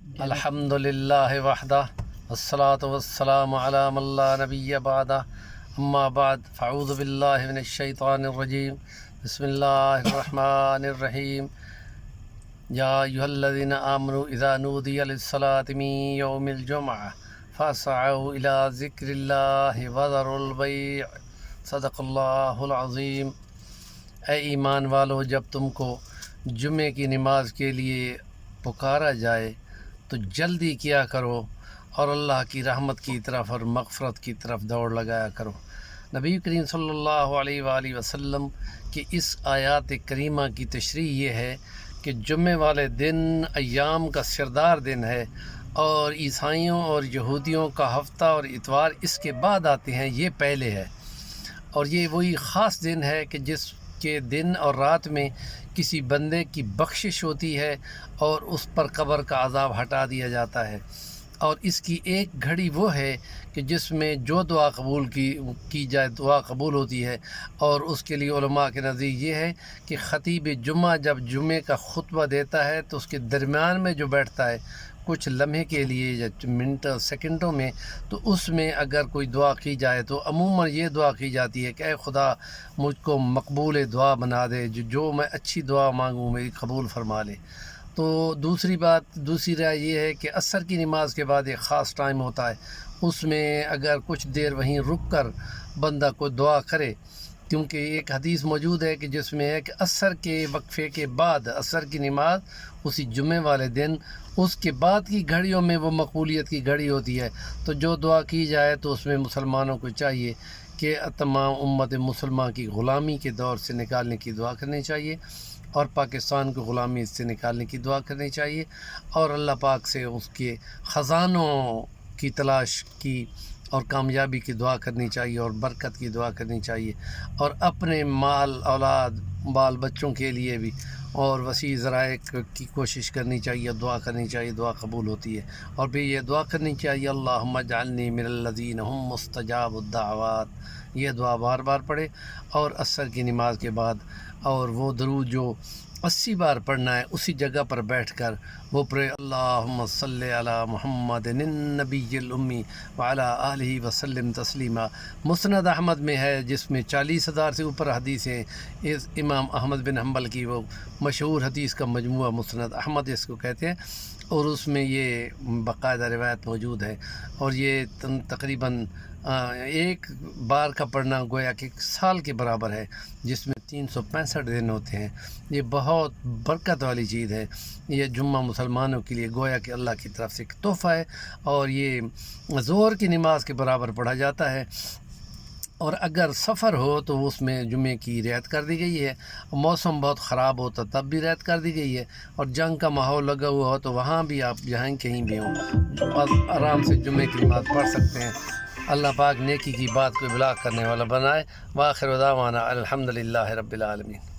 الحمدللہ وحدہ والصلاة والسلام علی من لا نبی بعدہ اما بعد فاعوذ باللہ من الشیطان الرجیم بسم اللہ الرحمن الرحیم یا ایھا الذین آمنوا اذا نودی للصلاة من یوم الجمعہ فاسعوا الی ذکر اللہ وذروا البیع صدق اللہ العظیم۔ اے ایمان والو، جب تم کو جمعے کی نماز کے لیے پکارا جائے تو جلدی کیا کرو اور اللہ کی رحمت کی طرف اور مغفرت کی طرف دوڑ لگایا کرو۔ نبی کریم صلی اللہ علیہ وآلہ وسلم کی اس آیات کریمہ کی تشریح یہ ہے کہ جمعے والے دن ایام کا سردار دن ہے، اور عیسائیوں اور یہودیوں کا ہفتہ اور اتوار اس کے بعد آتے ہیں، یہ پہلے ہے، اور یہ وہی خاص دن ہے کہ جس کے دن اور رات میں کسی بندے کی بخشش ہوتی ہے اور اس پر قبر کا عذاب ہٹا دیا جاتا ہے، اور اس کی ایک گھڑی وہ ہے کہ جس میں جو دعا قبول کی جائے دعا قبول ہوتی ہے، اور اس کے لیے علماء کے نزدیک یہ ہے کہ خطیب جمعہ جب جمعے کا خطبہ دیتا ہے تو اس کے درمیان میں جو بیٹھتا ہے کچھ لمحے کے لیے یا منٹ سیکنڈوں میں، تو اس میں اگر کوئی دعا کی جائے تو عموماً یہ دعا کی جاتی ہے کہ اے خدا مجھ کو مقبول دعا بنا دے، جو میں اچھی دعا مانگوں میری قبول فرما لے۔ تو دوسری رائے یہ ہے کہ عصر کی نماز کے بعد ایک خاص ٹائم ہوتا ہے، اس میں اگر کچھ دیر وہیں رک کر بندہ کو دعا کرے، کیونکہ ایک حدیث موجود ہے کہ جس میں ہے کہ عصر کے وقفے کے بعد عصر کی نماز اسی جمعے والے دن اس کے بعد کی گھڑیوں میں وہ مقبولیت کی گھڑی ہوتی ہے، تو جو دعا کی جائے تو اس میں مسلمانوں کو چاہیے کہ تمام امت مسلمہ کی غلامی کے دور سے نکالنے کی دعا کرنی چاہیے، اور پاکستان کو غلامی سے نکالنے کی دعا کرنی چاہیے، اور اللہ پاک سے اس کے خزانوں کی تلاش کی اور کامیابی کی دعا کرنی چاہیے اور برکت کی دعا کرنی چاہیے، اور اپنے مال اولاد بال بچوں کے لیے بھی اور وسیع ذرائع کی کوشش کرنی چاہیے، دعا کرنی چاہیے، دعا قبول ہوتی ہے۔ اور بھی یہ دعا کرنی چاہیے اللہم اجعلنی من الذین هم مستجاب الدعوات، یہ دعا بار بار پڑھے، اور عصر کی نماز کے بعد اور وہ درود جو 80 بار پڑھنا ہے اسی جگہ پر بیٹھ کر وہ پڑھے اللہم صلی علی محمد النبی الامی وعلی آلہ وسلم تسلیما۔ مسند احمد میں ہے جس میں 40,000 سے اوپر حدیثیں، اس امام احمد بن حنبل کی وہ مشہور حدیث کا مجموعہ مسند احمد اس کو کہتے ہیں، اور اس میں یہ باقاعدہ روایت موجود ہے، اور یہ تقریباً ایک بار کا پڑھنا گویا کہ ایک سال کے برابر ہے، جس میں 365 دن ہوتے ہیں۔ یہ بہت برکت والی چیز ہے، یہ جمعہ مسلمانوں کے لیے گویا کہ اللہ کی طرف سے ایک تحفہ ہے، اور یہ ظہر کی نماز کے برابر پڑھا جاتا ہے، اور اگر سفر ہو تو اس میں جمعے کی رعایت کر دی گئی ہے، موسم بہت خراب ہو تو تب بھی رعایت کر دی گئی ہے، اور جنگ کا ماحول لگا ہوا ہو تو وہاں بھی آپ جہاں کہیں بھی ہوں آرام سے جمعے کی نماز پڑھ سکتے ہیں۔ اللہ پاک نیکی کی بات کو ابلاغ کرنے والا بنائے۔ وآخر دعوانا الحمدللہ رب العالمین۔